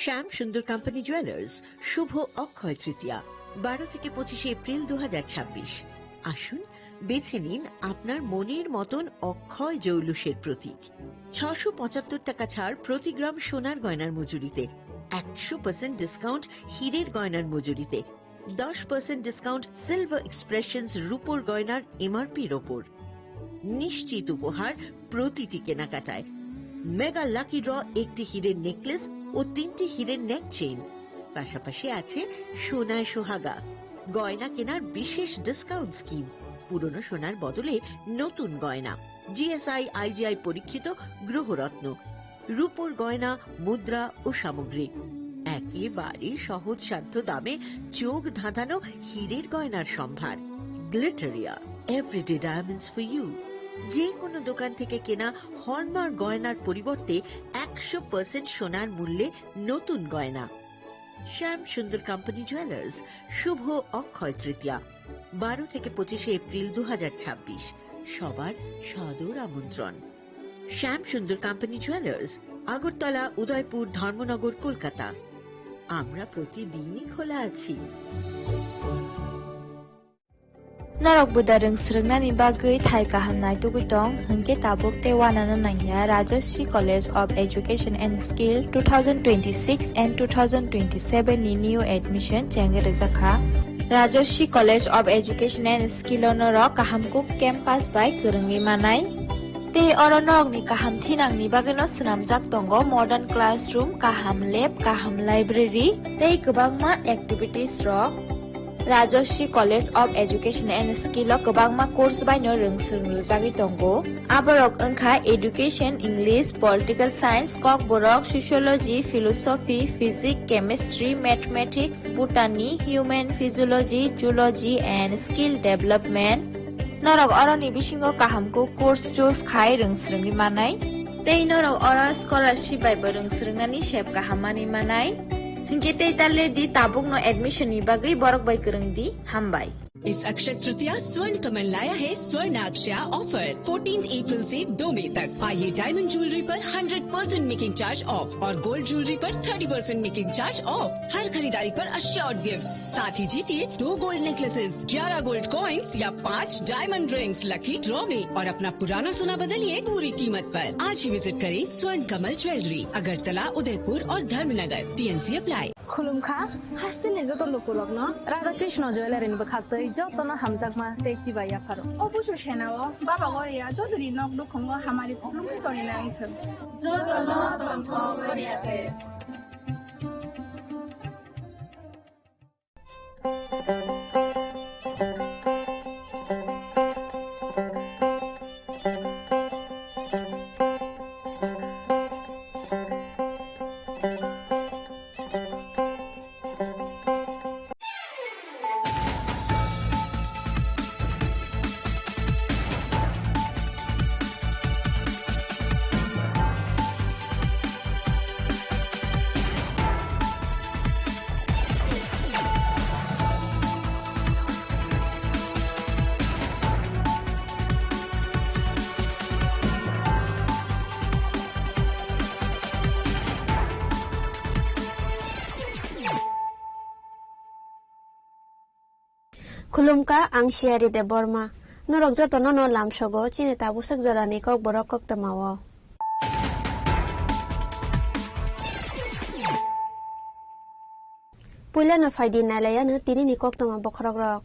শ্যাম সুন্দর company jewellers শুভ অক্ষয় তৃতীয়া 12 থেকে 25 April 2026। আসুন বেছে নিন আপনার মনের মতন অক্ষয় জৌলুসের প্রতীক। 675 টাকা ছাড় প্রতি গ্রাম সোনার গয়নার মজুরিতে, 100% ডিসকাউন্ট হীরের গয়নার মজুরিতে, 10% ডিসকাউন্ট সিলভার এক্সপ্রেশনস রূপোর গয়নার এমআরপির ওপর। নিশ্চিত উপহার প্রতিটি কেনাকাটায়। মেগা লাকি ড্র একটি হীরের নেকলেস ও 3টি হীরের নেক চেইন, পাশাপাশি আছে সোনায় সোহাগা। গয়না কেনার বিশেষ ডিসকাউন্ট স্কিম, পুরনো সোনার বদলে নতুন গয়না, জিএসআই আইজিআই পরীক্ষিত গ্রহরত্ন, রূপোর গয়না, মুদ্রা ও সামগ্রী, একেবারে সহজসাধ্য দামে চোখ ধাঁধানো হীরের গয়নার সম্ভার। Glitteria, everyday diamonds for you. যে কোনো দোকান থেকে কেনা হলমার্ক গয়নার পরিবর্তে 100% সোনার মূল্যে নতুন গয়না। শ্যাম সুন্দর কোম্পানি জুয়েলার্স শুভ অক্ষয় তৃতীয়া 12 থেকে 25 এপ্রিল 2026। সবার সাদর আমন্ত্রণ। শ্যাম সুন্দর কোম্পানি জুয়েলার্স, আগরতলা, উদয়পুর, ধর্মনগর, কলকাতা। আমরা প্রতিদিনই খোলা আছি। Narok budareng srengna bagui thai kahamnai tugutong hengke tabuk te wanana nangya Rajarshi College of Education and Skill 2026 and 2027 ni new admission jengrejakha Rajarshi College of Education and Skill onoro kahamkuk campus by kerengi manai te oronok ni kaham thinang ni bageno snamjak tongo modern classroom, kaham lab, kaham library tei kwbangma activities rok Rajarshi College of Education and Skill o kwbangma course baino rungsrungjagui tongo. Aborok wngkha Education, English, Political Science, Kokborok, Sociology, Philosophy, Physics, Chemistry, Mathematics, Botany, Human Physiology, Zoology and Skill Development. Norok oroni bisingo kahamko course choose khai rungsrungni manai. Tei norok oro scholarship bai bo rungsrungnani sep kahamani manai. Hingke talle di tabuk no admission ni bagai borok bai kereng di hambai. इस अक्षय तृतीया स्वर्ण कमल लाया है स्वर्ण अक्षया offer 14 अप्रैल से 2 मई तक। आइए diamond jewellery पर 100% making charge of और गोल्ड ज्वेलरी पर 30% मेकिंग चार्ज ऑफ। हर खरीदारी पर अश्योर्ड गिफ्ट, साथ ही जीतिए 2 गोल्ड नेकलेसेस, 11 गोल्ड कॉइन्स या 5 डायमंड रिंग्स लकी ड्रॉ में और अपना पुराना सोना बदलिए पूरी कीमत पर। आज ही विजिट करें स्वर्ण कमल ज्वेलरी, अगरतला, उदयपुर और धर्मनगर। TNC apply. खुलुमखा हासिने जतो लोकलक न राधा कृष्ण ज्वेलरी नि बखास्तै जतो न हमतकमा तेकी बाया फारो অবশ্য সেনাও বাবা গরিয়া যদি নক দুখঙ্গ হামারি খুলুমে করে না আইছেন जतो न तन्थ गरियाते Khulumka ang Sherry de Borma. Norok joto no lamsogo chini tabusak jorani kok borok kok tamawo. Pula na faidi nalaya na tini ni kok tama bokrok rok.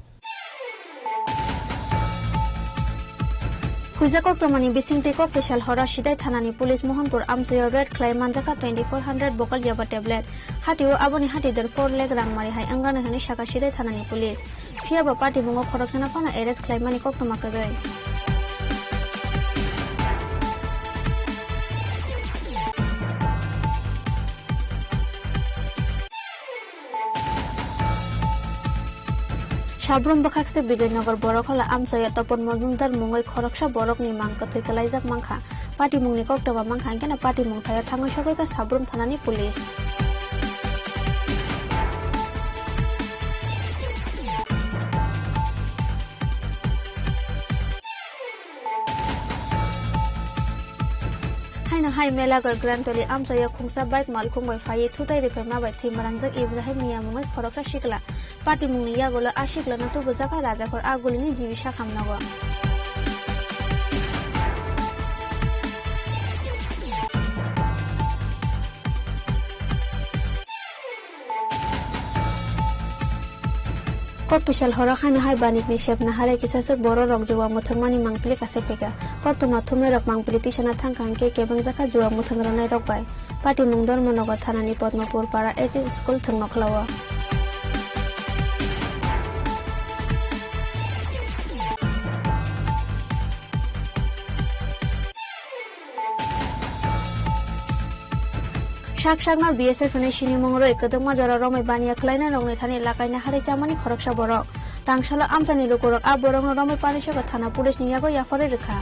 Kuja kok tamani bising te kok special hora sidai thanani police Mohanpur amsayo red clay manjaka 2400 bokal jaba tablet. Hatiu aboni hatider 4 leg rangmari hai angana hani shaka sidai thanani police. Fia ba party bungo khorokna pana arrest claim mani kok tama kagai. Sabrum bakhakse Bijoynagar Borokhola amsoya Topon Majumdar mungoi khoroksa borok ni mangka thikalaijak mangkha party mungni kok taba mangkha kena party mung thaya thangoi sogoi ka Sabrum thanani police. hai melagar grantoli amjaya khungsa bike mal khungbai phai thutai referma bai thimarangjak Ibrahim Mia mungai khoroksa sikla party mungni yagola asikla na tubu jaka rajakhor agulini jibisa khamnago Kopishal hora khana hai banik ni shep na hare kisasuk boro rok juwa muthangmani mangpili kase peka kotuma thume rok mangpili tisana thangkangke kebang jaka juwa muthangrana rok bai party mungdor monogo thanani Padmapur para HS school thangno khlawa Shak-shakna BSF ni sini mongro ekadang majora romai bania klaina rongni thani lakaina hari jamani khoroksa borok tangshala amjani lokorok a borok romai panishoga thana police ni yago yafore rekha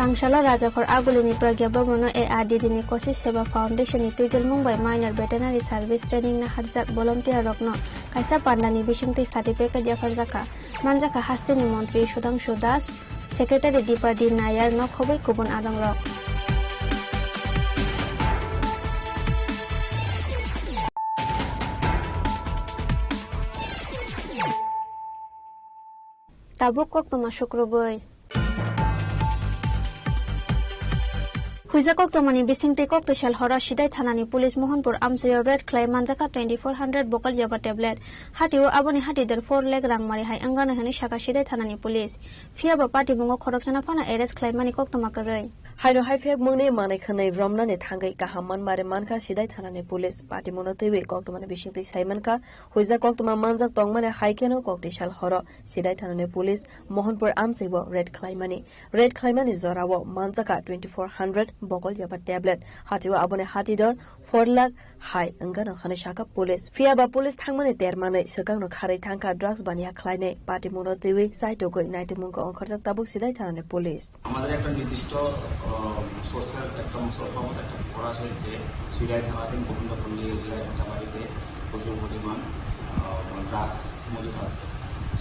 Tangshala Rajakhor Agulini Pragya Bhabono ARDD ni Koshi Seva Foundation ni Tuijal Mumbai Minor Veterinary Service Training na Harjak volunteer rokno kaisa pandani bisingti certificate ya farjaka manjaka hastini Mantri Sudhanshu Das Secretary Dipadi Nayar no khobai kubun adang rok Tabuk kok masuk rubai Huijakok tomani bisingte kok teshal hora sidai thanani police Mohanpur amsayo red clay manjaka 2400 bokal jaba tablet hatiwo aboni hatider 4 lakh rangmari hai angana hani shaka sidai thanani police fiaba party bungo khoroksana phana arrest claim mani kok tomakarei haino haifek mungne manai khanai romnane thangai kahaman mare manka sidai thanani police party monotewe kok tomani bisingte saimanka huija kok toma manjak tongmane haikeno kok teshal hora sidai thanani police Mohanpur amsayo red clay mani zorawo manjaka 2400 bokol jaba tablet hatiwa abone hatidor 4 lakh hai angana khane shaka police fiaba police thangmane termane sakangno kharai thangka drugs bania khlaine party mono tewi saito goi naite mungko onkhorjak tabuk sidai thanane police আমাদের একটা নির্দিষ্ট social একটা সর্বমত একটা পড়া হয়েছে সিরাই থানাতে গোবিন্দপল্লী এলাকাবাড়িতে প্রচুর পরিমাণ ড্রাগস মজুদ আছে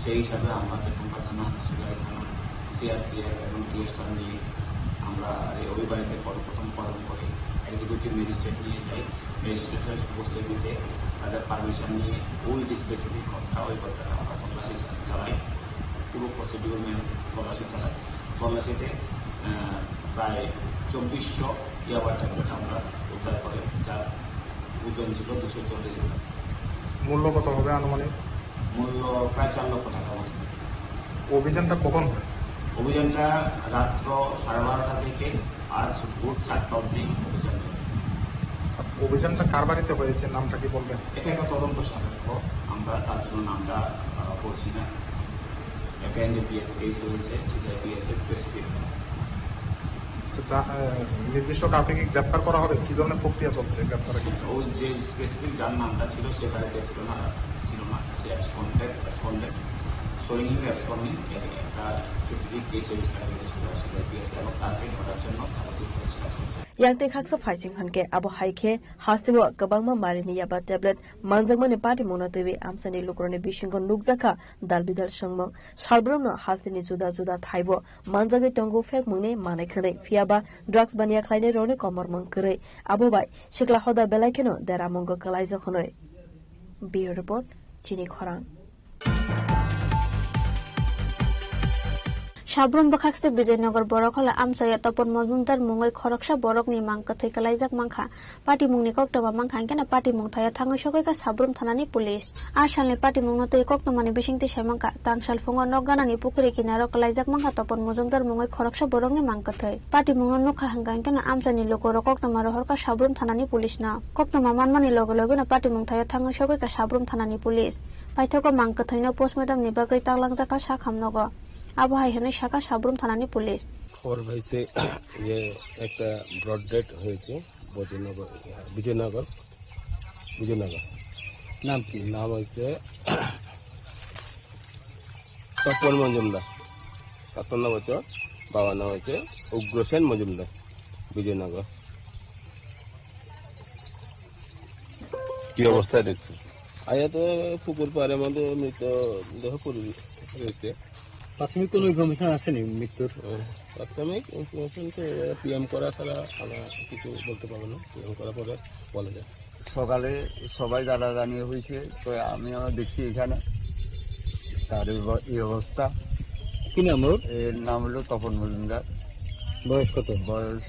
সেই হিসাবে আমরা টেকমকা থানা সিরাই থানা সিআরপিএফ এবং টিএসআর নিয়ে আমরা এই অভিবাহিতে প্রথম পালন করি এক্সিকিউটিভ ম্যাজিস্ট্রেট নিয়ে যাই ম্যাজিস্ট্রেটের উপস্থিতিতে তাদের পারমিশন নিয়ে ওই যে স্পেসিফিক ঘটনা ওই ঘটনাটা আমরা তল্লাশি চালাই পুরো প্রসিডিউর মেনে তল্লাশি চালাই তল্লাশিতে প্রায় 2400 ইয়াবা ট্যাবলেট আমরা উদ্ধার করে যার ওজন ছিল 240 গ্রাম মূল্য কত হবে আনুমানিক মূল্য প্রায় 4 লক্ষ টাকা হবে অভিযানটা কখন হয় অভিযানটা রাত্র 12:30 থেকে আজ ভোর 4টা অবধি অভিযান চলে অভিযানটা কার বাড়িতে হয়েছে নামটা কি বলবেন এটা একটা তদন্ত সাপেক্ষ আমরা তার জন্য নামটা বলছি না একটা এনডিপিএস কেস হয়েছে সিআইপিএস স্পেসিফিক নির্দিষ্ট কাউকে কি গ্রেপ্তার করা হবে কি ধরনের প্রক্রিয়া চলছে গ্রেপ্তারের ক্ষেত্রে ওই যে স্পেসিফিক যার নামটা ছিল সে বাড়িতে ছিল না সে অ্যাবসকন্ডেড showing him absconding একটা স্পেসিফিক কেস রেজিস্টার হয়েছিল সিআইপিএস এবং তাকে ধরার জন্য তাকে চেষ্টা করছে Yangte khaksa phaiching hanke abo haike hastibo kabangma marini yaba tablet manjangmani party monotewi amsani lukrone bishingo nukjaka dalbidal sangmo salbromno hastini juda juda thaibo manjage tongo fek mungne manai khane fiaba drugs bania khlaine rone komormang kre abo bai sikla hoda belaikeno deramongo kalaijo khonoi bureau report chini khorang Sabrum bakakse Bijoynagar Borokhala amsaya Topon Majumdar mungai khoroksa borokni mangka thai kalaijak mangkha party mungni koktoma mangkha angkena party mungthaya thangai sokai ka Sabrum thanani police asalni party mungno tei koktomani bisingti samangka tangsal phongo nokganani pukuri kinaro kalaijak mangkha Topon Majumdar mungai khoroksa borokni mangka thai party mungno nukha hangka angkena amsani lokoro koktoma rohorka Sabrum thanani police na koktoma manmani logo na party mungthaya thangai sokai ka Sabrum thanani police paithoko mangka thaino postmortem ni bagai tanglangjaka sa khamnogo আবহাওয়া এখানে শাখা Sabroom থানানি police খবর হয়েছে যে একটা broad date হয়েছে বিজয়নগর নাম কি নাম হচ্ছে তপন মজুমদার 57 বছর বাবার নাম হচ্ছে উগ্রসেন মজুমদার বিজয়নগর কি অবস্থায় দেখছেন? আয়াতে পুকুর পাড়ের মধ্যে মৃতদেহ পড়ে রয়েছে। প্রাথমিক কোনো ইনফরমেশন আসেনি মৃত্যুর? প্রাথমিক ইনফরমেশন তো পিএম করা ছাড়া আমরা কিছু বলতে পারবো না। পিএম করার পরে বলা যায়। সকালে সবাই জানাজানি হয়েছে, তো আমিও দেখছি এখানে তার এই অবস্থা। কি নাম ওর? এর নাম হলো তপন মজুমদার। বয়স কত? বয়স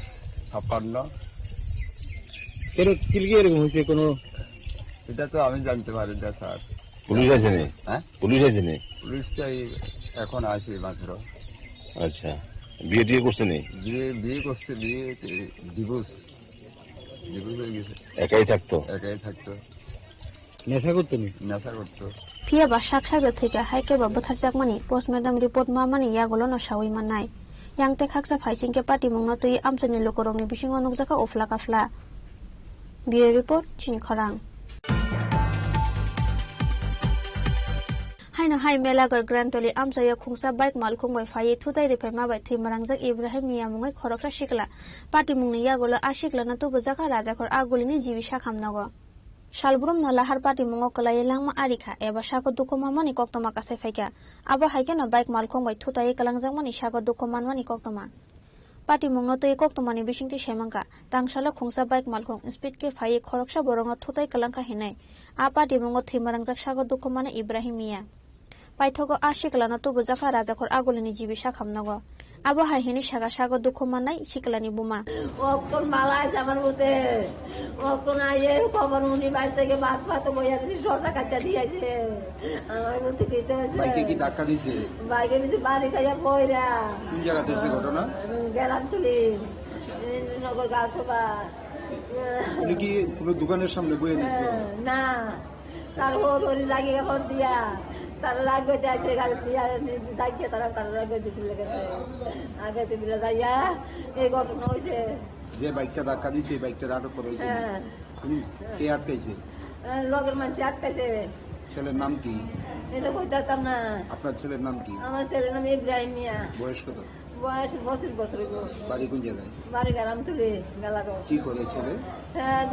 56। কি এরকম হয়েছে কোনো? এটা তো আমি জানতে পারি না স্যার। পুলিশ আছে না? হ্যাঁ, পুলিশ আছে না? পুলিশটা এখন আছে মাত্র। আচ্ছা, বিয়ে টিয়ে করছে না? বিয়ে করছে, বিয়ে ডিভোর্স হয়ে গেছে। একাই থাকতো? একাই থাকতো। নেশা করতো? নেশা করতো। Pia ba shak shak thika haike ba bathar jakmani postmortem report mamani yagulo no shawi manai yang te khaksa phaising ke party mungno tui amsani lokorongni bisingo nukjaka ofla kafla bureau report chini khorang haino hai melagar grantoli amsaya khungsa bike mal khungbai phai thutai repai ma bai thimarangjak ibrahim miya mungai khorokra shikla party mungni yagulo ashikla na tu bujaka rajakor agulini jibisha khamnago Shalbrum no lahar party mungo kalai langma arika eba shago dukoma mani koktoma kase faika aba haike no bike malkhong bai thutai kalangjak mani shago dukoma mani koktoma party mungno toi koktoma ni bisingti shemangka tangsala khungsa bike malkhong speed ke phai khoroksa boronga thutai kalangka hinai a party mungo thimarangjak shago dukoma na Ibrahim Miya paithogo ashiklana tu bujaka rajakor agulini jibisha khamnago aba haihini shaga shago dukoma nai shiklani buma ওকন মালাই আমার মতে ওকন আইয়ে খবর উনি বাইরে থেকে ভাত ভাত বইয়া দিছি সরটা কাটা দিয়েছে আমার মতে কইতে আছে বাইকে কি ধাক্কা দিছে? বাইকে দিছি বাড়ি খাইয়া কইরা। কোন জায়গাতে হইছে ঘটনা? গেলাম তুলি নগর গাছবা। উনি কি কোনো দোকানের সামনে বইয়ে দিছিল? না, তার ওরি লাগিয়ে ফোন দিয়া তার রাগে যাইছে গাড়ি দিয়া যাইছে তারা তার রাগে দিতে লেগেছে আগে দিবিলা যাইয়া এই ঘটনা হয়েছে। যে বাইকটা ধাক্কা দিছে বাইকটা আটক করা হয়েছে? কে আটকাইছে? লগের মানুষ আটকাইছে। ছেলের নাম কি? এটা কইতাম না। আপনার ছেলের নাম কি? আমার ছেলের নাম ইব্রাহিম মিয়া। বয়স কত? বয়স 25 বছর। বাড়ি কোন জায়গায়? বাড়ি গেলাম তুলি মেলাগো। কি করে ছেলে? হ্যাঁ,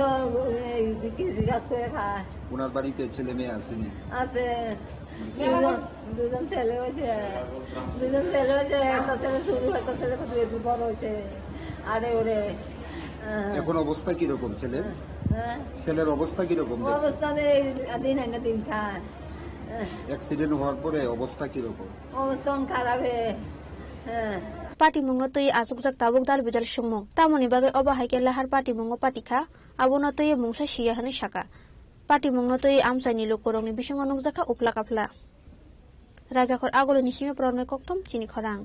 কৃষি কাজ করে খায়। ওনার বাড়িতে ছেলে মেয়ে আসেনি? আছে, দুজন ছেলে হয়েছে। একটা ছেলে শুরু, একটা ছেলে বড় হয়েছে। আরে ওরে এখন অবস্থা কিরকম ছেলের? ছেলের অবস্থা কিরকম? অবস্থা দিন হয় না দিন খায়। অ্যাক্সিডেন্ট হওয়ার পরে অবস্থা কিরকম? অবস্থা খারাপ। Party mungo tui asukjak tabuk dal bidal sungmung tamoni bagai oba haike lahar party mungo patika abono tui mungsa siya hani shaka party mungno tui amsani lokorongni bisingo nukjaka upla kapla rajakor agolo nisime pronoi koktom chini khorang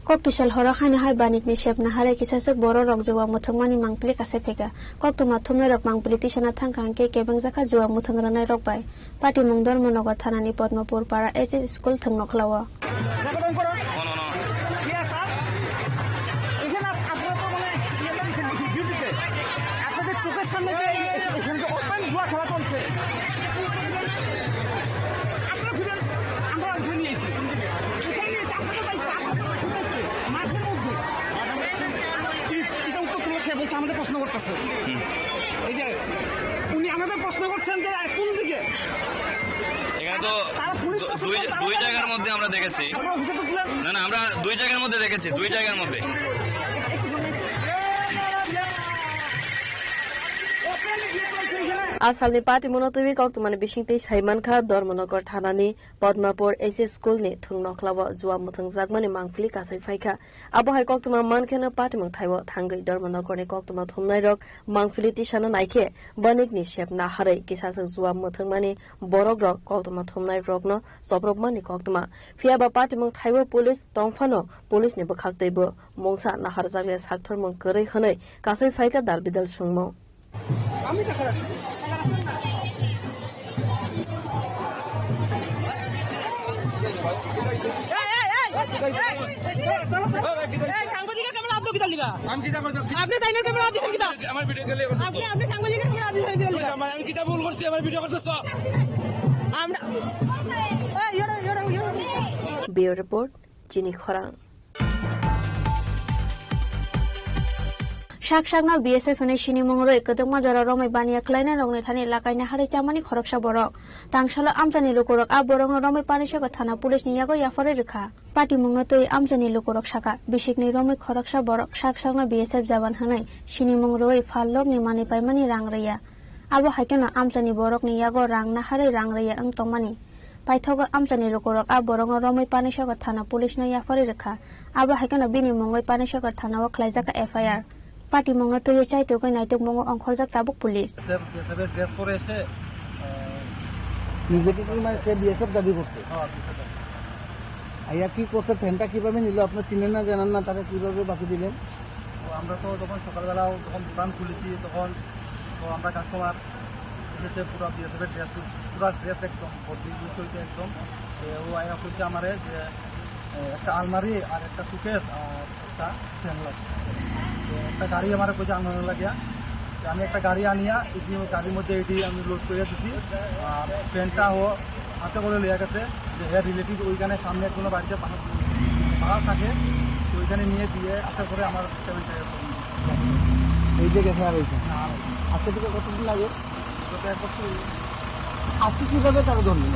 Koktishal horo khani hai banik ni shep na hare kisasek boro rok jowa muthangmani mangpli kase pheka koktoma thumne rok mangpli tisana thangkang ke kebang jaka jowa muthangranai rok bai party mungdor monogor thanani Padmapur para HS school thangnokhlawa আমাদের প্রশ্ন করতেছে এই যে উনি আমাদের প্রশ্ন করছেন যে কোন দিকে এখানে তো দুই জায়গার মধ্যে আমরা দেখেছি না আমরা দুই জায়গার মধ্যে দেখেছি দুই জায়গার মধ্যে आसामनि पार्टी मनोतुबि कक्तमानि बिसिंति साइमानखा धर्मनगर थानानि पद्मापुर एसएस स्कुलनि थुंनख्लाव जुवा मुथंजागमानि मांगफुलि कासै फाइखा आबहाय कक्तमा मानखेनो पार्टी मंथाइव थांगै धर्मनगरनि कक्तमा थुमनाय रक मांगफुलि तिसाना नाइखे बनिकनि शेप नाहारै किसासक जुवा मुथंमानि बरक रक कक्तमा थुमनाय रकनो सब्रबमानि कक्तमा फियाबा पार्टी मंथाइव पुलिस तंफानो पुलिसनि बखाक्तैबो मंसा नाहारजागले साक्थर मं करै हनै कासै फाइखा दालबिदाल सुंमौ আমি টাকা রাখি আপনি তাইনের ক্যামেরা অফ দিছেন কিটা আমার ভিডিও গেলে আপনি সাংবাদিকের ক্যামেরা অফ দিছেন কিটা আমি কিটা ভুল করছি আমার ভিডিও করতেছ আমরা Bureau report Chini Khorang sak sakna BSF ni sinimung roi kedong majora romai bania klaina rongni thani lakaina hari chamani khoroksa borok tangsalo amjani lukurok a borong romai panishago thana police ni yago yafare rekha pati mungno tei amjani lukurok saka bisikni romai khoroksa borok sak sakna BSF jaban hanai sinimung roi phallok ni mani paimani rang reya abo haikena amjani borok ni yago rang na hari rang reya ang tongmani paithogo amjani lukurok a borong romai panishago thana police no yafare rekha abo haikena bini mungoi panishago thana o khlaijaka FIR party মঙ্গল তৈরি চাইতে কই নাইটক মঙ্গল অংখরজাক তাবুক police dress পরে এসে নিজেকে কি মানে সে বিএসএফ দাবি করছে আইয়া কি করছে ফ্যানটা কিভাবে নিল আপনি চিনেন না জানেন না তারা কিভাবে বাকি দিলেন আমরা তো যখন সকালবেলাও যখন দোকান খুলেছি তখন তো আমরা কাস্টমার এসেছে পুরো বিএসএফের ড্রেস একদম ভর্তি হয়েছে একদম ও আয়া কইছে আমারে যে একটা আলমারি আর একটা সুকেস আর একটা ফ্যান লাগবে একটা গাড়ি আমার কইছে আনানো লাগিয়া আমি একটা গাড়ি আনিয়া এটি গাড়ির মধ্যে এটি আমি লোড করে দিছি আর ফ্যানটা ও হাতে করে লিয়া গেছে যে হেয়ার রিলেটিভ ওইখানে সামনে কোনো বাড়িতে পাড়া থাকে তো ওইখানে নিয়ে দিয়ে আসার পরে আমার পেমেন্ট এই যে গেছে আর আজকে থেকে কতদিন লাগে এক বছর আজকে কিভাবে তারা ধরলেন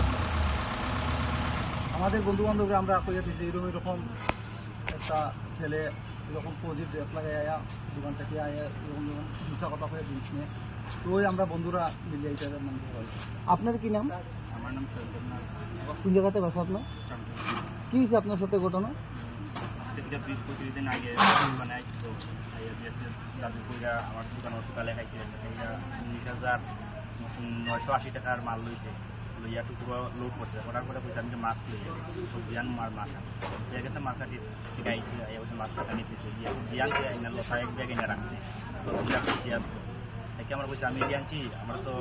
আমাদের বন্ধু বান্ধবরা আমরা কইয়া দিছি এরকম একটা ছেলে এরকম পজিটিভ ড্রেস লাগাই আয়া দোকান থেকে আয়া এরকম হিংসা কথা করে জিনিস নিয়ে তো ওই আমরা বন্ধুরা মিলে এইটা নাম আপনার কি নাম আমার নাম কোন জায়গাতে বাসা আপনার কি হয়েছে আপনার সাথে ঘটনা আজকে থেকে 20-25 দিন আগে দোকানে আসছি তো জাদু কইরা আমার দোকান টোকা খাইছে 19,980 টাকার মাল লইছে লইয়া টুকরো লোড করছে করার পরে পয়সা আমি মাছ লই বিয়ান মাছ হয়ে গেছে মাছ কাটি ঠিক আইসি এই মাছ কাটা নিতেছে বিয়ানকে আইনা লোসা এক ব্যাগ এনে রাখছে আসলো একে আমার পয়সা আমি দিয়ে আনছি আমার তো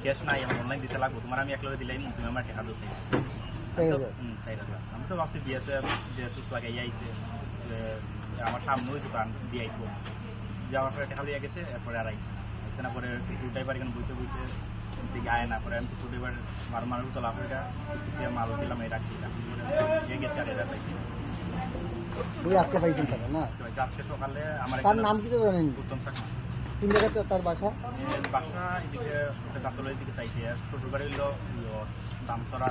ক্যাশ নাই আমার অনলাইন দিতে লাগবো তোমার আমি একলগে দিলাম তুমি আমার টাকা দোষে আমি তো ভাবছি বিএসএস লাগাই আইছে আমার সামনেই দোকান দিয়ে আইবো যাওয়ার পরে টাকা লিয়ে গেছে এরপরে আর আইসে না পরে ড্রাইভার এখানে বইতে দিকে আয় না করে আমি তো ড্রাইভার মারু তো লাভ এটা মাল দিলাম এই রাখছি গেছে আর এটা পাইছি আজকে পাইছেন তারা না আজকে সকালে আমার তার নাম কি তো জানেন উত্তম শাখা কোন জায়গাতে তার বাসা এদিকে দাঁতলের দিকে চাইছে শ্বশুর বাড়ি হইল দামছড়া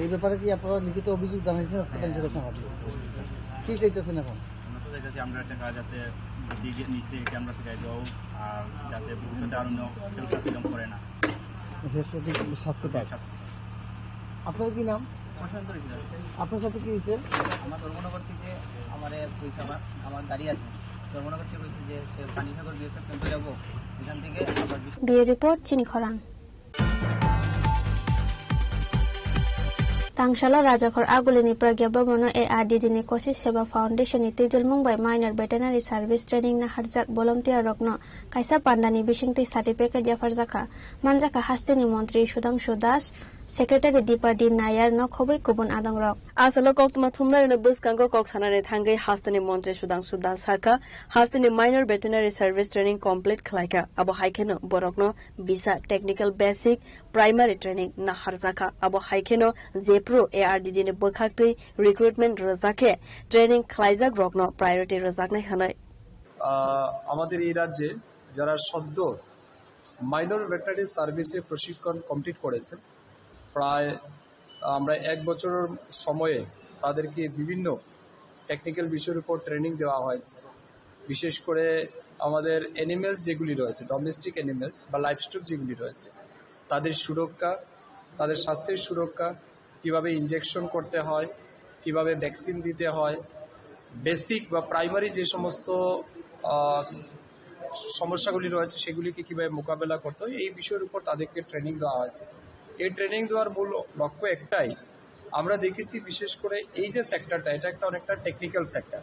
এই ব্যাপারে কি আপনারা লিখিত অভিযোগ জানাইছেন হাসপাতাল ছেড়েছেন আপনি কি চাইতেছেন এখন আমরা তো চাইতেছি আমরা টাকা যাতে নিচে এটা আমরা ফিরাই দাও আর যাতে ভবিষ্যতে আর অন্য কেউ এরকম করে না শাস্তি পায় আপনার কি নাম আপনার সাথে কি হয়েছে আমার ধর্মনগর থেকে আমার আমার গাড়ি আছে ধর্মনগর থেকে বলছি যে সে পানিসাগর বিএসএফ ক্যাম্পে যাবো এখান থেকে আবার বিয়ে রিপোর্ট চিনি খরান Tangshala Rajakhor Agulini Pragya Bhabono ARDD ni Koshi Seva Foundation ni Tijul Mumbai Minor Veterinary Service Training na Harjak Volunteer Rokno Kaisa Pandani Bishingti Certificate Jafarjaka Manjaka Hastini Montri Sudhangshu Das Secretary Dipadi Nayar no Khoboi Kubun Adang Rok Asalo Koktuma Thumna in a bus Kango Koksanare Tangai Hastini Montri Sudhangshu Das Haka Hastini Minor Veterinary Service Training Complete Klaika Abo Haikeno Borokno Bisa Technical Basic Primary Training na Harjaka Abo Haikeno Pro ARDD ne bokhaktui recruitment rozake training khlaijak rokno priority rozak nai hanai আমাদের এই রাজ্যে যারা সদ্য minor veterinary সার্ভিসে প্রশিক্ষণ complete করেছেন প্রায় আমরা 1 বছরের সময়ে তাদেরকে বিভিন্ন টেকনিক্যাল বিষয়ের উপর ট্রেনিং দেওয়া হয়েছে বিশেষ করে আমাদের অ্যানিমেলস যেগুলি রয়েছে ডোমেস্টিক অ্যানিমেলস বা লাইভস্টক যেগুলি রয়েছে তাদের সুরক্ষা তাদের স্বাস্থ্যের সুরক্ষা কিভাবে ইনজেকশন করতে হয় কিভাবে ভ্যাকসিন দিতে হয় বেসিক বা প্রাইমারি যে সমস্ত সমস্যাগুলি রয়েছে সেগুলিকে কিভাবে মোকাবেলা করতে হয় এই বিষয়ের উপর তাদেরকে ট্রেনিং দেওয়া হয়েছে এই ট্রেনিং দেওয়ার মূল লক্ষ্য একটাই আমরা দেখেছি বিশেষ করে এই যে সেক্টরটা এটা একটা অনেকটা টেকনিক্যাল সেক্টর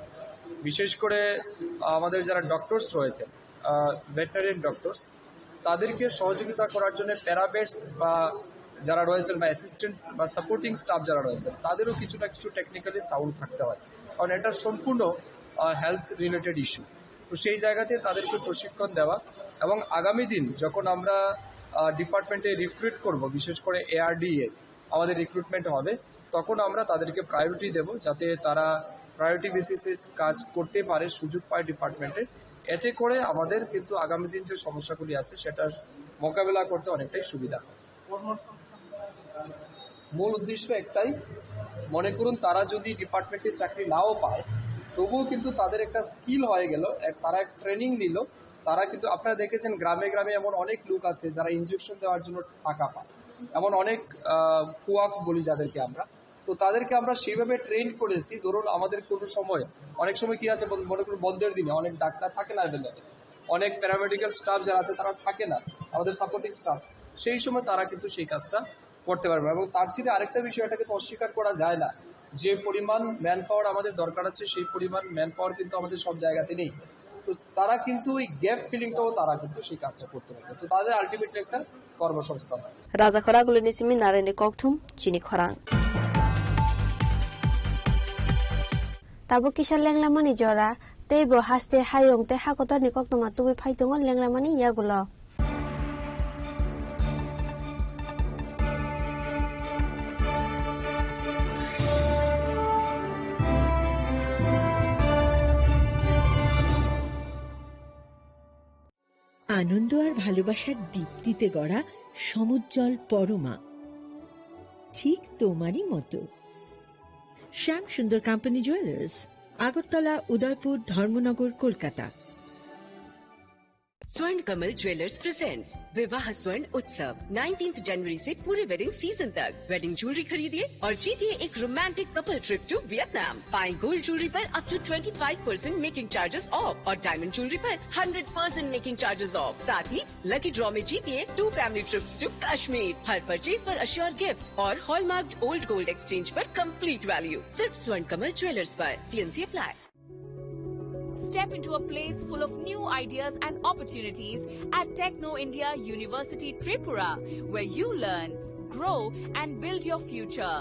বিশেষ করে আমাদের যারা ডক্টরস রয়েছে ভেটেরিনারি ডক্টরস তাদেরকে সহযোগিতা করার জন্য প্যারামেডিক্স বা যারা রয়েছেন বা অ্যাসিস্ট্যান্টস বা সাপোর্টিং স্টাফ যারা রয়েছেন তাদেরও কিছু না কিছু টেকনিক্যালি সাউন্ড থাকতে হয় কারণ এটা সম্পূর্ণ হেলথ রিলেটেড ইস্যু তো সেই জায়গাতে তাদেরকে প্রশিক্ষণ দেওয়া এবং আগামী দিন যখন আমরা ডিপার্টমেন্টে রিক্রুট করব বিশেষ করে ARDA আমাদের রিক্রুটমেন্ট হবে তখন আমরা তাদেরকে প্রায়োরিটি দেব যাতে তারা প্রায়োরিটি বেসিসে কাজ করতে পারে সুযোগ পায় ডিপার্টমেন্টে এতে করে আমাদের কিন্তু আগামী দিন যে সমস্যাগুলি আছে সেটা মোকাবেলা করতে অনেকটাই সুবিধা হয়। মূল উদ্দেশ্য একটাই, মনে করুন তারা যদি ডিপার্টমেন্টে চাকরি নাও পায় তবুও কিন্তু তাদের একটা স্কিল হয়ে গেল, তারা এক ট্রেনিং নিল, তারা কিন্তু আপনারা দেখেছেন গ্রামে গ্রামে এমন অনেক লোক আছে যারা ইনজেকশন দেওয়ার জন্য টাকা পায়, এমন অনেক কুয়াক বলি যাদেরকে আমরা, তো তাদেরকে আমরা সেইভাবে ট্রেন করেছি। ধরুন আমাদের কোনো সময় অনেক সময় কি আছে, মনে করুন বন্ধের দিনে অনেক ডাক্তার থাকে না অ্যাভেলেবেল, অনেক প্যারামেডিক্যাল স্টাফ যারা আছে তারা থাকে না, আমাদের সাপোর্টিং স্টাফ, সেই সময় তারা কিন্তু সেই কাজটা করতে পারবে। এবং তার চেয়ে আরেকটা বিষয়, এটাকে তো অস্বীকার করা যায় না, যে পরিমাণ ম্যান পাওয়ার আমাদের দরকার আছে সেই পরিমাণ ম্যান পাওয়ার কিন্তু আমাদের সব জায়গাতে নেই। তো তারা কিন্তু ওই গ্যাপ ফিলিংটাও তারা কিন্তু সেই কাজটা করতে পারবে, তো তাদের আলটিমেটলি একটা কর্মসংস্থান হয়। রাজা খরাগুলো নিসিমি নারেনি ককথুম চিনি খরাং tabo kisha lenglamani jora tebo haste hayong te hakota ni koktoma tubi phaitongon lenglamani yagulo আনন্দ আর ভালোবাসার দীপ্তিতে গড়া সমুজ্জ্বল পরমা, ঠিক তোমারই মতো। শ্যাম সুন্দর কোম্পানি জুয়েলার্স, আগরতলা, উদয়পুর, ধর্মনগর, কলকাতা। स्वर्ण कमल ज्वेलर्स प्रेजेंट्स विवाह स्वर्ण उत्सव 19 जनवरी से पूरे वेडिंग सीजन तक। वेडिंग ज्वेलरी खरीदिए और जीतिए एक romantic couple trip to Vietnam. पाएं गोल्ड ज्वेलरी पर up to 25% making charges off और डायमंड ज्वेलरी पर 100% मेकिंग चार्जेस ऑफ। साथ ही लकी ड्रॉ में जीतिए 2 फैमिली ट्रिप्स टू कश्मीर। हर परचेज पर अश्योर गिफ्ट और हॉलमार्क ओल्ड गोल्ड एक्सचेंज पर कंप्लीट वैल्यू सिर्फ स्वर्ण कमल ज्वेलर्स पर। TNC apply. Step into a place full of new ideas and opportunities at Techno India University Tripura, where you learn, grow and build your future.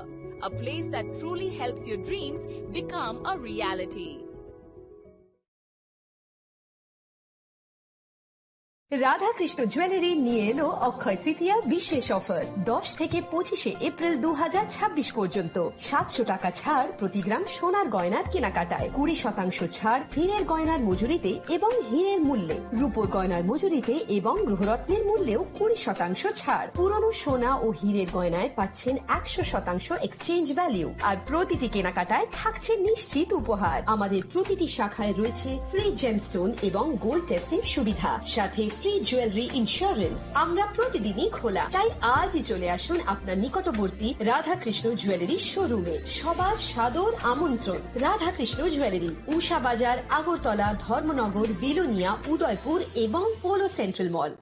A place that truly helps your dreams become a reality. Radha Krishna jewellery নিয়ে এলো অক্ষয় তৃতীয়া বিশেষ offer. 10 থেকে 25 April 2026 পর্যন্ত 700 টাকা ছাড় প্রতি গ্রাম সোনার গয়নার কেনাকাটায়, 20% ছাড় হীরের গয়নার মজুরিতে এবং হীরের মূল্যে, রূপোর গয়নার মজুরিতে এবং গ্রহরত্নের মূল্যেও 20% ছাড়। পুরনো সোনা ও হীরের গয়নায় পাচ্ছেন 100% এক্সচেঞ্জ ভ্যালু, আর প্রতিটি কেনাকাটায় থাকছে নিশ্চিত উপহার। আমাদের প্রতিটি শাখায় রয়েছে ফ্রি জেমস্টোন এবং গোল্ড টেস্টিং সুবিধা, সাথে ফ্রি জুয়েলারি ইন্স্যুরেন্স। আমরা প্রতিদিনই খোলা, তাই আজই চলে আসুন আপনার নিকটবর্তী রাধাকৃষ্ণ জুয়েলারি শোরুমে। সবার সাদর আমন্ত্রণ। রাধাকৃষ্ণ জুয়েলারি, উষা বাজার, আগরতলা, ধর্মনগর, বিলোনিয়া, উদয়পুর এবং polo central mall.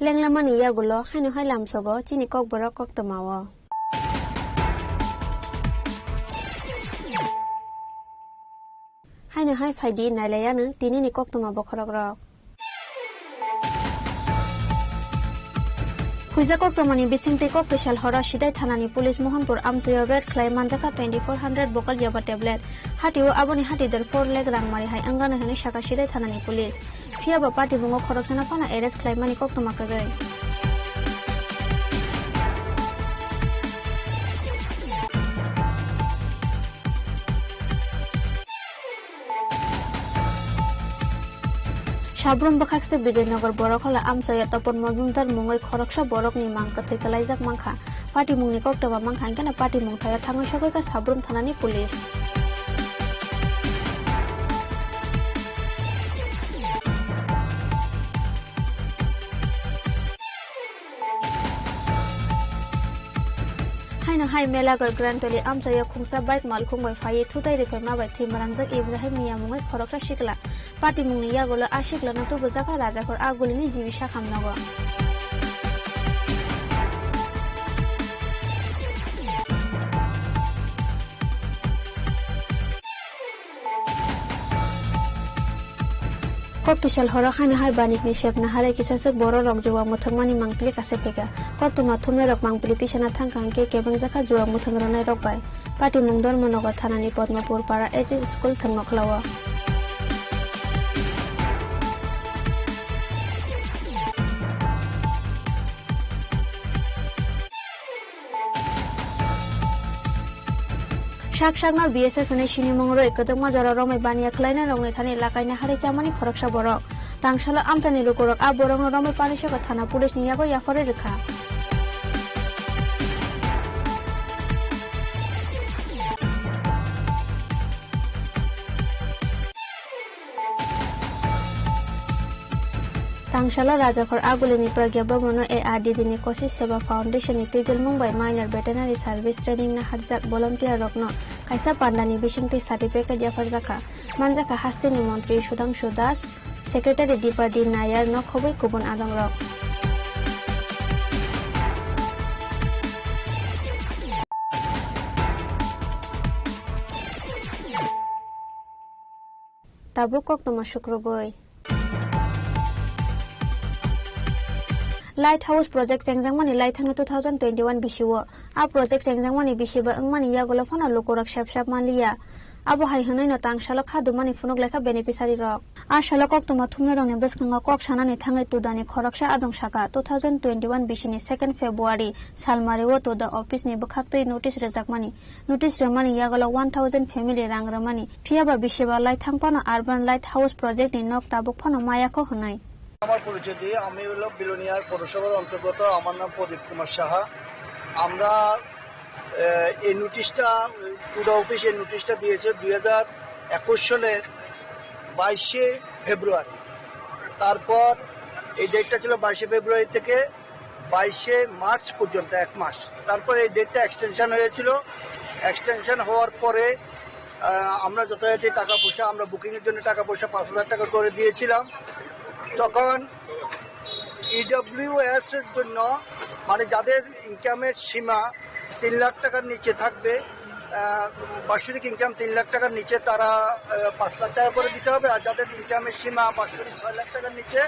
lenglamani yagulo hainu hailam sogo chini kok boro kok tamawo hainu hai phaidi nailayanu tini ni kok tama bokhorok rok Huiza kok tamani bisingte kok special hora sidai thanani police mohanpur amsayo red clay manjaka 2400 bokal yaba tablet hatiwo aboni hatider 4 lakh rangmari hai angana hani shaka sidai thanani police Fia bapa di bungo khoroksana pana arrest claim mani kok tumakagai Sabrum bakakse Bijoynagar Borokhala amsaya topon Majumdar mungoi khoroksa borok ni mangka thekalaijak mangkha party mungni kok toba mangkha angkana party mung thaya thangoi sogoi ka Sabrum thanani police Hai melagar grantoli amsaya khungsa bike malkhung bai phai thutai rekai ma bai thimarangjak Ibrahim miya mungai khoroksa shikla party mungni yagolo ashikla na tu bujaka rajakor agulini jibisha khamnago Kopishal horo khani hai banik ni shep na hare kisasek boro rok juwa muthangmani mangpli kase pega kotuma thume rok mangpli tisana thangkangke kebang jaka juwa muthangrana rok bai party mungdor monogo thanani Padmapur para HS school thangnoklawa Shakshagna BSF ne Shinimongro Ekotoma Jara Rome Bania Kleiner Rongethani Lakaina Harichamani Koroksa Borok. Tangshala Amtani Lukorok Aborong Rome Panisha Thana Police Niago Yafore Rika. Tangshala Rajakhor Agulini Pragyabamono ARD Dini Kosi Seva Foundation Itijul Mumbai Minor Veterinary Service Training na Harzak Volunteer Rokno Kaisa Pandani Bishingti Certificate Jafarzaka Manjaka Hastini Montri Shudangshu Das Secretary Dipadi Nayar Nokhobai Kubun Adam Rok Tabukok Toma Shukroboy Lighthouse Project Sengjangmani Lighthang 2021 Bishiwo. A project Sengjangmani Bishiba Ngmani Yagolofana Lokorak Shap Malia. Abo Hai Hanino Tang Shalok Hadumani Funok like a beneficiary rock. A Shalokok to Matumero Nebeskanga Kok Shanani Tangai to Dani Koraksha Adong Shaka 2021 Bishini 2nd February Salmarewo to the office Nebukakti notice Rezakmani. Notice Ramani Yagola 1000 family Rang Ramani. Piaba Bishiba Lighthampana Urban Lighthouse Project in Nok Tabukpano Mayako Honai. আমার পরিচয় দিয়ে আমি হলো billionaire পৌরসভার অন্তর্গত আমার নাম প্রদীপ কুমার সাহা আমরা এই নোটিশটা টুডা অফিস এই নোটিশটা দিয়েছে 2021 সালের 22 ফেব্রুয়ারি তারপর এই ডেটটা ছিল 22 ফেব্রুয়ারি থেকে 22 মার্চ পর্যন্ত এক মাস তারপর এই ডেটটা এক্সটেনশন হয়েছিল এক্সটেনশন হওয়ার পরে আমরা যথাযথ টাকা পয়সা আমরা বুকিং এর জন্য টাকা পয়সা 5000 টাকা করে দিয়েছিলাম তখন ইডব্লিউএস এর জন্য মানে যাদের ইনকামের সীমা 3 লাখ টাকার নিচে থাকবে বার্ষিক ইনকাম 3 লাখ টাকার নিচে তারা 5 লাখ টাকা করে দিতে হবে আর যাদের ইনকামের সীমা বার্ষিক 6 লাখ টাকার নিচে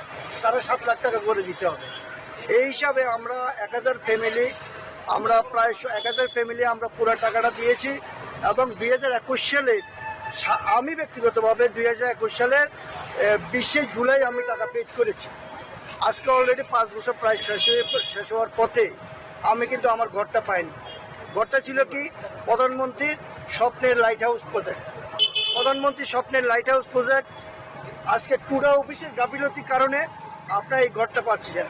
তারা 7 লাখ টাকা করে দিতে হবে এই হিসাবে আমরা 1000 ফ্যামিলি আমরা প্রায় 1000 ফ্যামিলি আমরা পুরো টাকাটা দিয়েছি এবং 2021 সালে আমি ব্যক্তিগতভাবে 2021 সালের 20 জুলাই আমি টাকা পেড করেছি আজকে অলরেডি 5 বছর প্রায় শেষ হওয়ার পথে আমি কিন্তু আমার ঘরটা পাইনি ঘরটা ছিল কি প্রধানমন্ত্রীর স্বপ্নের লাইট হাউস প্রজেক্ট প্রধানমন্ত্রীর স্বপ্নের লাইট হাউস প্রজেক্ট আজকে টুডা অফিসের গাফিলতির কারণে আপনারা এই ঘরটা পাচ্ছেন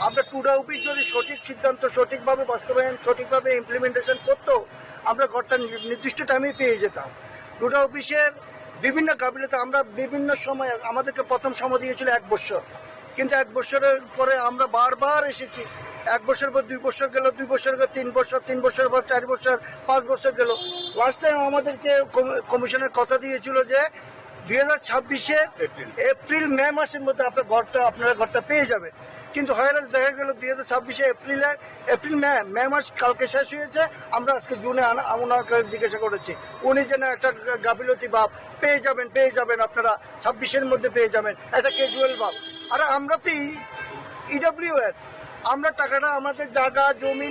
আমরা টুডা অফিস যদি সঠিক সিদ্ধান্ত সঠিকভাবে বাস্তবায়ন সঠিকভাবে ইমপ্লিমেন্টেশন করতো আমরা ঘরটা নির্দিষ্ট টাইমে পেয়ে যেতাম টুডা অফিসের বিভিন্ন গাফিলতি আমরা বিভিন্ন সময় আমাদেরকে প্রথম সময় দিয়েছিল 1 বছর কিন্তু 1 বছরের পরে আমরা বারবার এসেছি 1 বছর পর 2 বছর গেল 2 বছর গেল 3 বছর 3 বছর পর 4 বছর 5 বছর গেল লাস্ট টাইম আমাদেরকে কমিশনের কথা দিয়েছিল যে 2026 এপ্রিল মে মাসের মধ্যে আপনারা ঘরটা পেয়ে যাবেন কিন্তু হয়রান দেখা গেল 2026 এপ্রিল মে মাস কালকে শেষ হয়েছে আমরা আজকে জুনে ওনাকে জিজ্ঞাসা করেছি উনি যেন একটা গাফিলতি ভাব পেয়ে যাবেন আপনারা 26 মধ্যে পেয়ে যাবেন একটা ক্যাজুয়াল ভাব আর আমরা তো ইডব্লিউএস আমরা টাকাটা আমাদের জায়গা জমি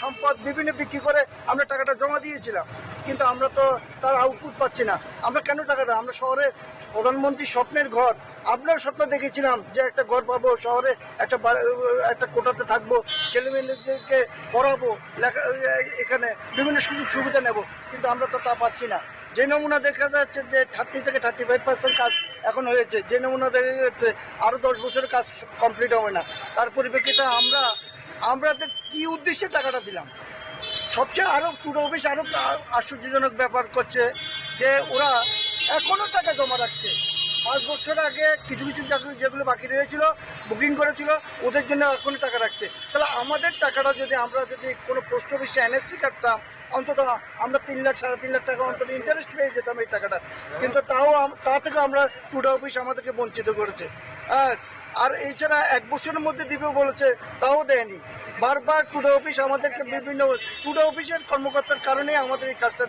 সম্পদ বিভিন্ন বিক্রি করে আমরা টাকাটা জমা দিয়েছিলাম কিন্তু আমরা তো তার আউটপুট পাচ্ছি না আমরা কেন টাকাটা আমরা শহরে প্রধানমন্ত্রী স্বপ্নের ঘর আপনার স্বপ্ন দেখেছিলাম যে একটা ঘর পাবো শহরে একটা কোটাতে থাকবো ছেলেমেয়েদেরকে পড়াবো এখানে বিভিন্ন সুযোগ সুবিধা নেব কিন্তু আমরা তো তা পাচ্ছি না যে নমুনা দেখা যাচ্ছে যে 30 থেকে 35% কাজ এখন হয়েছে যে নমুনা দেখা যাচ্ছে আরো 10 বছরের কাজ কমপ্লিট হবে না তার পরিপ্রেক্ষিতে আমরা কি উদ্দেশ্যে টাকাটা দিলাম সবচেয়ে আরো টুডা অফিস আরো আশ্চর্যজনক ব্যাপার করছে যে ওরা এখনো টাকা জমা রাখছে 5 বছর আগে কিছু যেগুলো বাকি রয়েছিল বুকিং করেছিল ওদের জন্য এখনো টাকা রাখছে তাহলে আমাদের টাকাটা আমরা যদি কোনো পোস্ট অফিসে এনএসসি কাটতাম অন্তত আমরা 3 লাখ 3.5 লাখ টাকা অন্তত ইন্টারেস্ট পেয়ে যেতাম এই টাকাটা কিন্তু তা থেকে আমরা টুডা অফিস আমাদেরকে বঞ্চিত করেছে আর এছাড়া 1 বছরের মধ্যে দিবে বলেছে তাও দেয়নি বারবার টুডা অফিস আমাদেরকে বিভিন্ন টুডা অফিসের কর্মকর্তার কারণে আমাদের এই কাজটা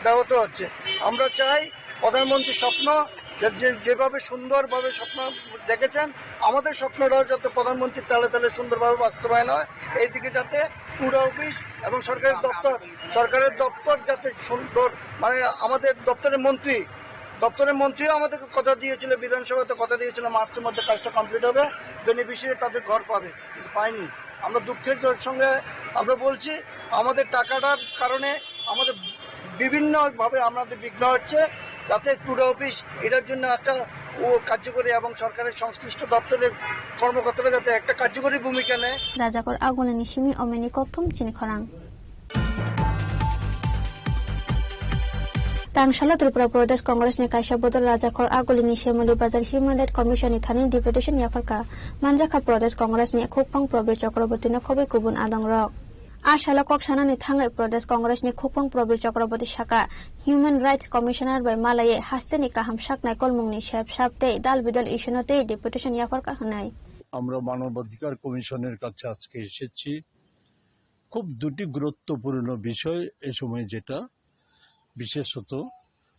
দেওয়াতে হচ্ছে আমরা চাই প্রধানমন্ত্রীর স্বপ্ন যেভাবে সুন্দরভাবে স্বপ্ন দেখেছেন আমাদের স্বপ্নটাও যাতে প্রধানমন্ত্রীর তালে তালে সুন্দরভাবে বাস্তবায়ন হয় এইদিকে যাতে টুডা অফিস এবং সরকারের দপ্তর যাতে সুন্দর মানে আমাদের দপ্তরের মন্ত্রীও আমাদেরকে কথা দিয়েছিল বিধানসভাতে কথা দিয়েছিল মার্চের মধ্যে কাজটা কমপ্লিট হবে বেনিফিশিয়ারি তাদের ঘর পাবে কিন্তু পাইনি আমরা দুঃখের সঙ্গে আমরা বলছি আমাদের টাকাটার কারণে আমাদের বিভিন্নভাবে আমাদের বিঘ্ন হচ্ছে, যাতে ট্যুর অফিস এটার জন্য একটা কার্যকরী এবং সরকারের সংশ্লিষ্ট দপ্তরের কর্মকর্তারা যাতে একটা কার্যকরী ভূমিকা নেয়। রাজাকর আগুনে সিমি অমেনি কথম চিনি খরাং तांगशाला त्रिपुरा प्रदेश कांग्रेस ने कायसा बदल राजाखर आगुलिनी शेमली बाजार ह्यूमन राइट कमिशन नि थानी डिपुटेशन याफरका मानजाखा प्रदेश कांग्रेस नि खुकपां प्रबीर चक्रवर्ती न खबै गुबुन आदं रक आशाला कक्साना नि थांगाय प्रदेश कांग्रेस नि खुकपां प्रबीर चक्रवर्ती शाखा ह्यूमन राइट्स कमिशनार बाय मालाये हास्तेनि काहाम साकनाय कलमुंनि शेप सापते दाल बिदाल इशुनते डिपुटेशन याफरका हनाय আমরা মানবাধিকার কমিশনের কাছে আজকে এসেছি। খুব দুটি গুরুত্বপূর্ণ বিষয় এই সময়, যেটা বিশেষত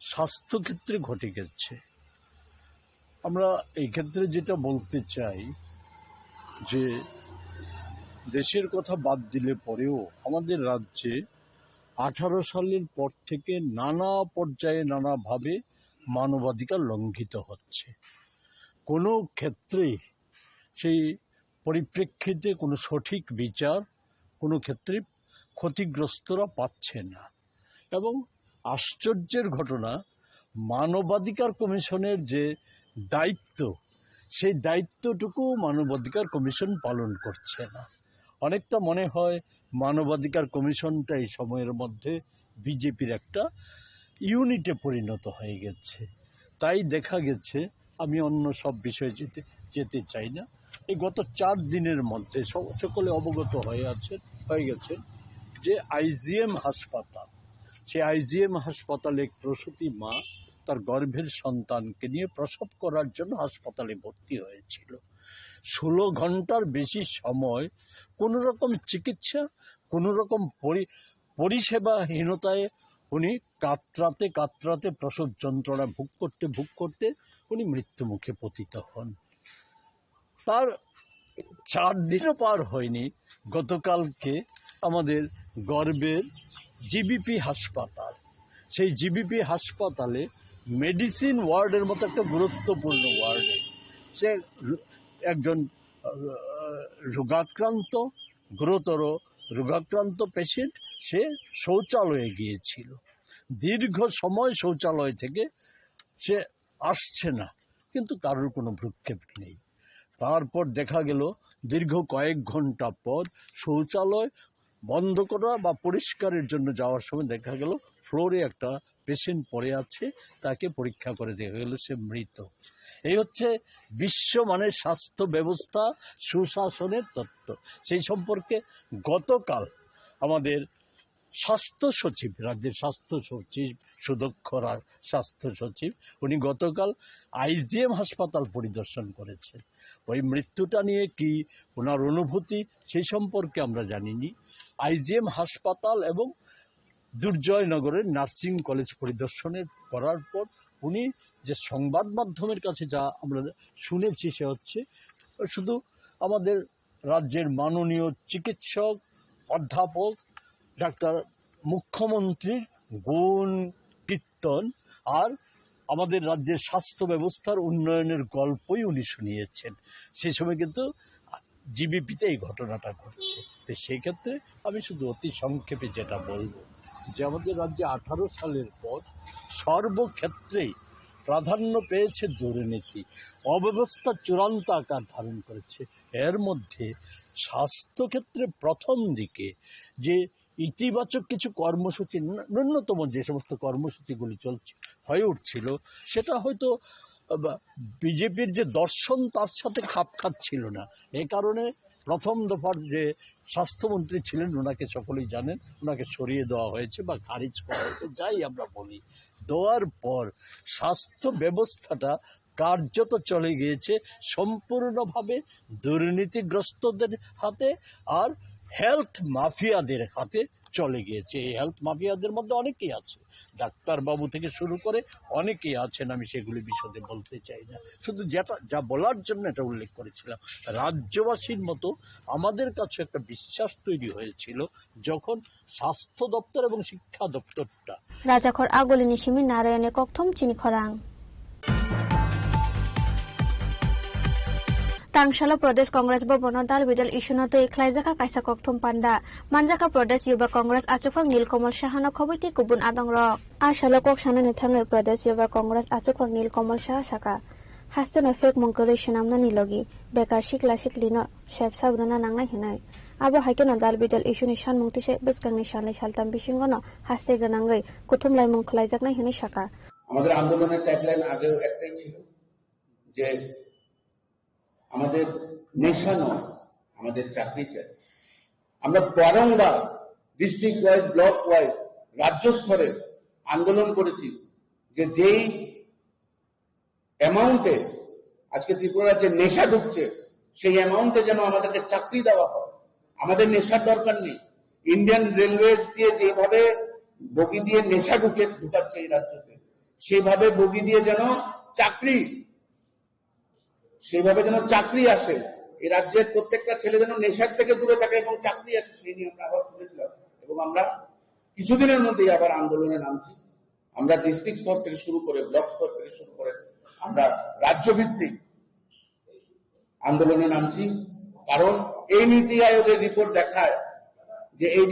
স্বাস্থ্য ক্ষেত্রে ঘটে গেছে। আমরা এই ক্ষেত্রে যেটা বলতে চাই যে দেশের কথা বাদ দিলে পরেও আমাদের রাজ্যে 18 সালের পর থেকে নানা পর্যায়ে নানাভাবে মানবাধিকার লঙ্ঘিত হচ্ছে। কোনো ক্ষেত্রেই সেই পরিপ্রেক্ষিতে কোনো সঠিক বিচার কোনো ক্ষেত্রে ক্ষতিগ্রস্তরা পাচ্ছে না। এবং আশ্চর্যের ঘটনা, মানবাধিকার কমিশনের যে দায়িত্ব, সেই দায়িত্বটুকু মানবাধিকার কমিশন পালন করছে না। অনেকটা মনে হয় মানবাধিকার কমিশনটা এই সময়ের মধ্যে বিজেপির একটা ইউনিটে পরিণত হয়ে গেছে। তাই দেখা গেছে, আমি অন্য সব বিষয়ে যেতে চাই না, এই গত 4 দিনের মধ্যে সকলে অবগত হয়ে গেছে যে আইজিএম হাসপাতাল, সেই আইজিএম হাসপাতালে এক প্রসূতি মা তার গর্ভের সন্তানকে নিয়ে প্রসব করার জন্য হাসপাতালে ভর্তি হয়েছিল। 16 ঘন্টার বেশি সময় কোন রকম চিকিৎসা, কোন রকম পরিষেবাহীনতায় উনি কাতরাতে প্রসব যন্ত্রণা ভোগ করতে উনি মৃত্যুমুখে পতিত হন। তার 4 দিনও পার হয়নি, গতকালকে আমাদের গর্বের জিবিপি হাসপাতাল, সেই জিবিপি হাসপাতালে মেডিসিন ওয়ার্ডের মতো একটা গুরুত্বপূর্ণ ওয়ার্ডে সে একজন গুরুতর রোগাক্রান্ত পেশেন্ট, সে শৌচালয়ে গিয়েছিল। দীর্ঘ সময় শৌচালয় থেকে সে আসছে না, কিন্তু কারোর কোনো ভ্রুক্ষেপ নেই। তারপর দেখা গেল দীর্ঘ কয়েক ঘন্টা পর শৌচালয় বন্ধ করা বা পরিষ্কারের জন্য যাওয়ার সময় দেখা গেল ফ্লোরে একটা পেশেন্ট পড়ে আছে, তাকে পরীক্ষা করে দেখা গেল সে মৃত। এই হচ্ছে বিশ্বমানের স্বাস্থ্য ব্যবস্থা, সুশাসনের তত্ত্ব। সেই সম্পর্কে গতকাল আমাদের স্বাস্থ্য সচিব, রাজ্যের স্বাস্থ্য সচিব, সুদক্ষ স্বাস্থ্য সচিব, উনি গতকাল আইজিএম হাসপাতাল পরিদর্শন করেছেন। ওই মৃত্যুটা নিয়ে কি ওনার অনুভূতি সেই সম্পর্কে আমরা জানিনি। আইজিএম হাসপাতাল এবং দুর্জয়নগরের নার্সিং কলেজ পরিদর্শনের করার পর উনি যে সংবাদ মাধ্যমের কাছে যা আমরা শুনেছি, সে হচ্ছে শুধু আমাদের রাজ্যের মাননীয় চিকিৎসক, অধ্যাপক, ডাক্তার মুখ্যমন্ত্রীর গুণ কীর্তন আর আমাদের রাজ্যের স্বাস্থ্য ব্যবস্থার উন্নয়নের গল্পই উনি শুনিয়েছেন। সেই সময় কিন্তু জিবিপিতে এই ঘটনাটা ঘটছে। তো সেই ক্ষেত্রে আমি শুধু অতি সংক্ষেপে যেটা বলবো যে আমাদের রাজ্যে 18 সালের পর সর্বক্ষেত্রেই প্রাধান্য পেয়েছে দুর্নীতি, অব্যবস্থা চূড়ান্ত আকার ধারণ করেছে। এর মধ্যে স্বাস্থ্যক্ষেত্রে প্রথম দিকে যে ইতিবাচক কিছু কর্মসূচি, ন্যূনতম যে সমস্ত কর্মসূচিগুলি হয়ে উঠছিল, সেটা হয়তো বিজেপির যে দর্শন তার সাথে খাপ খাচ্ছিল না। এই কারণে প্রথম দফার যে স্বাস্থ্যমন্ত্রী ছিলেন, ওনাকে সকলেই জানেন, ওনাকে সরিয়ে দেওয়া হয়েছে বা খারিজ করা হয়েছে, যাই আমরা বলি। দেওয়ার পর স্বাস্থ্য ব্যবস্থাটা কার্যত চলে গিয়েছে সম্পূর্ণভাবে দুর্নীতিগ্রস্তদের হাতে আর হেলথ মাফিয়াদের হাতে চলে গিয়েছে। এই হেলথ মাফিয়াদের মধ্যে অনেকেই আছে, ডাক্তারবাবু থেকে শুরু করে অনেকেই আছেন, আমি সেগুলি বিশদে বলতে চাই না। শুধু যা বলার জন্য এটা উল্লেখ করেছিলাম, রাজ্যবাসীর মতো আমাদের কাছে একটা বিশ্বাস তৈরি হয়েছিল যখন স্বাস্থ্য দপ্তর এবং শিক্ষা দপ্তরটা রাজাখর আগলিনি সিমি নারায়ণে ককথম চিনি খরাং Tangshalo Pradesh Congress Bobono Dal Bidal Ishuno to Iklaizaka Kaisa Koktum Panda, Manjaka Pradesh Yuba Congress Achufang Nil Komal Shahana Kobiti Kubun Adong Rock, Ashalo Kokshana Netanga Pradesh Yuba Congress Achufang Nil Komal Shahaka. Haston a fake monkeration am Nilogi, Bekar Shikla Lino, Chef Sabrana Nanga Hinai. Abo Haken Dal Bidal Ishunishan Muntishe, Biskang Nishan Shaltam Bishingono, Haste Ganangai, Kutum Lai Monklaijakna Hinishaka. আমাদের আন্দোলনের tagline আগেও একটাই ছিল যে আমাদের নেশা নয়, আমাদের চাকরি চাই। আমরা বারংবার ডিস্ট্রিক্ট ওয়াইজ, ব্লক ওয়াইজ, রাজ্য স্তরে আন্দোলন করেছি যে যেই অ্যামাউন্টে আজকে ত্রিপুরা রাজ্যে নেশা ঢুকছে সেই অ্যামাউন্টে যেন আমাদেরকে চাকরি দেওয়া হয়। আমাদের নেশার দরকার নেই। ইন্ডিয়ান রেলওয়েজ দিয়ে যেভাবে বগি দিয়ে নেশা ঢুকাচ্ছে এই রাজ্যতে, সেভাবে বগি দিয়ে যেন চাকরি আসে। এই রাজ্যের প্রত্যেকটা ছেলে যেন নেশার থেকে দূরে থাকে এবং চাকরি আসে, সেই নিয়ে আমরা আবার তুলেছিলাম এবং আমরা কিছুদিনের মধ্যেই আবার আন্দোলনে নামছি। আমরা ডিস্ট্রিক্ট স্তর থেকে শুরু করে, ব্লক স্তর থেকে শুরু করে আমরা রাজ্যভিত্তিক আন্দোলনে নামছি। কারণ এই নীতি আয়োগের রিপোর্ট দেখায় যে এই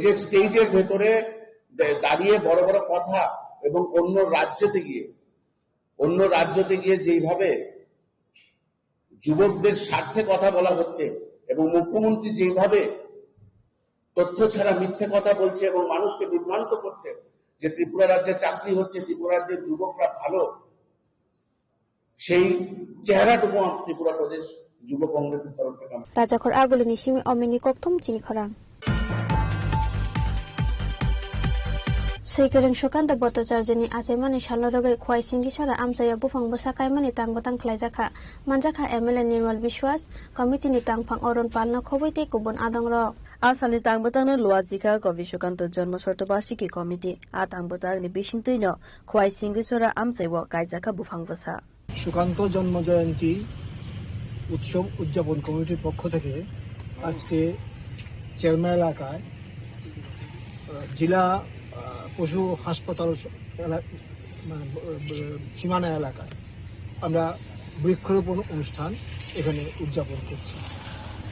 যে স্টেজের ভেতরে দাঁড়িয়ে বড় বড় কথা এবং অন্য রাজ্যতে গিয়ে যেইভাবে যুবকদের স্বার্থে কথা বলা হচ্ছে এবং মুখ্যমন্ত্রী যেইভাবে তথ্য ছাড়া মিথ্যে কথা বলছে এবং মানুষকে বিভ্রান্ত করছে যে ত্রিপুরা রাজ্যে চাকরি হচ্ছে, ত্রিপুরা রাজ্যের যুবকরা ভালো, সেই চেহারাটুকু ত্রিপুরা প্রদেশ যুব কংগ্রেসের তরফ থেকে রাজাখর আগুলি নিশিমি অমিনি কক্তম চিনি খরাং Seikering Shokanta Boto Charjani Asemani Shalorogai Kwai Singisara Amsaya Bufang Busakai Mani Tang Botang Klaizaka, Manjaka MLA Nirmal Bishwas, Committee ni Tang Pang Oron Palna Kobiti Kubun Adang Rock. Asali Tang Botang Luazika, Kovi Shokanto John Mosortobashiki Committee, Atang Botang ni Bishintino, Kwai Singisara Amsayo Kaizaka Bufang Busa. Sukanta জন্ম জয়ন্তী উৎসব উদযাপন কমিটির পক্ষ থেকে আজকে চেরমা এলাকায় জেলা পশু হাসপাতাল সীমানা এলাকায় আমরা বৃক্ষরোপণ অনুষ্ঠান এখানে উদযাপন করছি।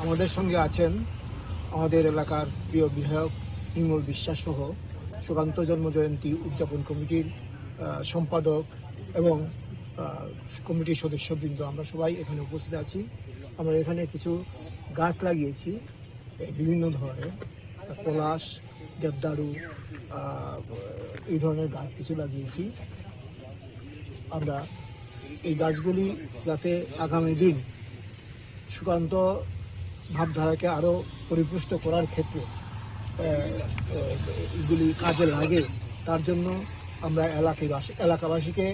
আমাদের সঙ্গে আছেন আমাদের এলাকার প্রিয় বিধায়ক নির্মল বিশ্বাস সহ সুকান্ত জন্ম জয়ন্তী উদযাপন কমিটির সম্পাদক এবং কমিটির সদস্যবৃন্দ। আমরা সবাই এখানে উপস্থিত আছি। আমরা এখানে কিছু গাছ লাগিয়েছি বিভিন্ন ধরনের, পলাশ, দেবদারু, এই ধরনের গাছ কিছু লাগিয়েছি। আমরা এই গাছগুলি যাতে আগামী দিন সুকান্ত ভাবধারাকে আরো পরিপুষ্ট করার ক্ষেত্রে এগুলি কাজে লাগে, তার জন্য আমরা এলাকাবাসীকে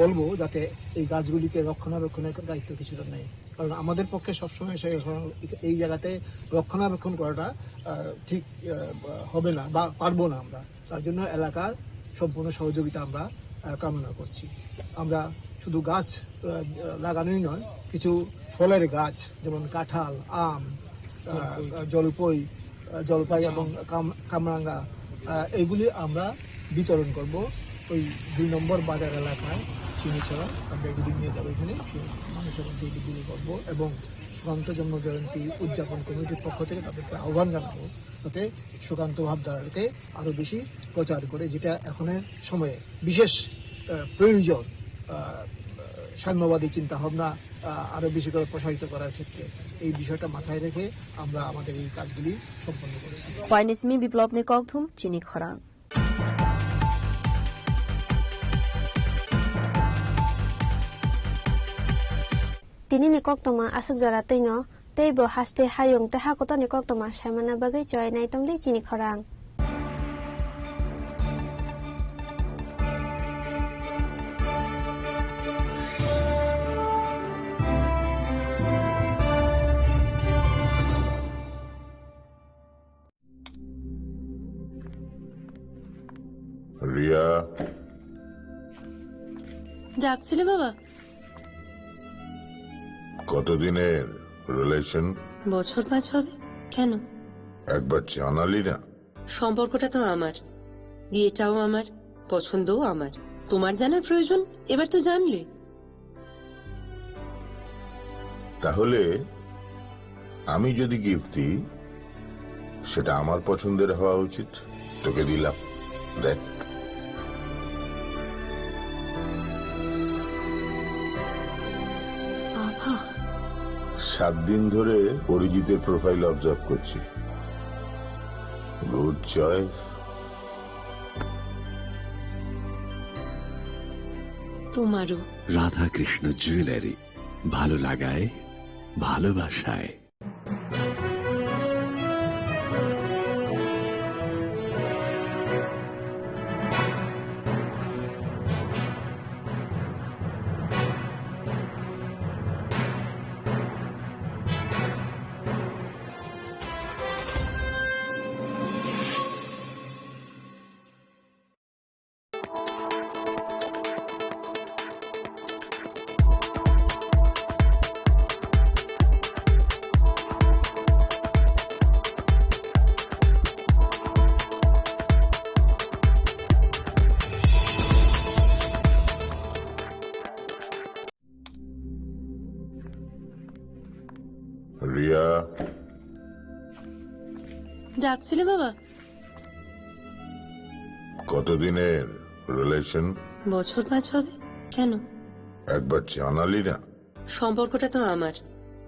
বলবো যাতে এই গাছগুলিকে রক্ষণাবেক্ষণের দায়িত্ব কিছুটা নেয়। কারণ আমাদের পক্ষে সবসময় এই জায়গাতে রক্ষণাবেক্ষণ করাটা ঠিক হবে না বা পারবো না আমরা। তার জন্য এলাকার সম্পূর্ণ সহযোগিতা আমরা কামনা করছি। আমরা শুধু গাছ লাগানোই নয়, কিছু ফলের গাছ যেমন কাঁঠাল, আম, জলপাই এবং কামরাঙ্গা এইগুলি আমরা বিতরণ করব ওই 2 নম্বর বাজার এলাকায় চিনিছড়া। আমরা এগুলি নিয়ে যাবো, এখানে মানুষের মধ্যে এগুলি করবো এবং সুকান্ত জন্ম জয়ন্তী উদযাপন কমিটির পক্ষ থেকে তাদেরকে আহ্বান জানাবো যাতে সুকান্ত ভাবধারাকে আরো বেশি প্রচার করে, যেটা এখনের সময়ে বিশেষ প্রয়োজন, সাম্যবাদী চিন্তা ভাবনা আরো বেশি করে প্রসারিত করার ক্ষেত্রে এই বিষয়টা মাথায় রেখে আমরা আমাদের এই কাজগুলি সম্পন্ন করেছি। পাইনিসমি বিপ্লব নে ককথুম চিনি খরাং। Tini ni koktoma asuk jara tino, teibo haste hayung teha koto ni koktoma shaimana bagai joy nai tong dei chini khorang. Riya, ডাকছিলে বাবা? কতদিনের রিলেশন? বছর 5 হবে। কেন? একবার জানালি না? সম্পর্কটা তো আমার, বিয়েটাও আমার, পছন্দও আমার। তোমার জানার প্রয়োজন এবার তো জানলে। তাহলে আমি যদি গিফট দিই সেটা আমার পছন্দের হওয়া উচিত। তোকে দিলাম, দেখ। বাবা, 7 দিন ধরে অরিজিতের প্রোফাইল অবজার্ভ করছি। Good choice. তোমারও। রাধাকৃষ্ণ জুয়েলারি, ভালো লাগায় ভালোবাসায়। রিয়া, ডাকছিলে বাবা? কতদিনের রিলেশন? বছর 5 হবে। কেন? একবার জানালি না? সম্পর্কটা তো আমার,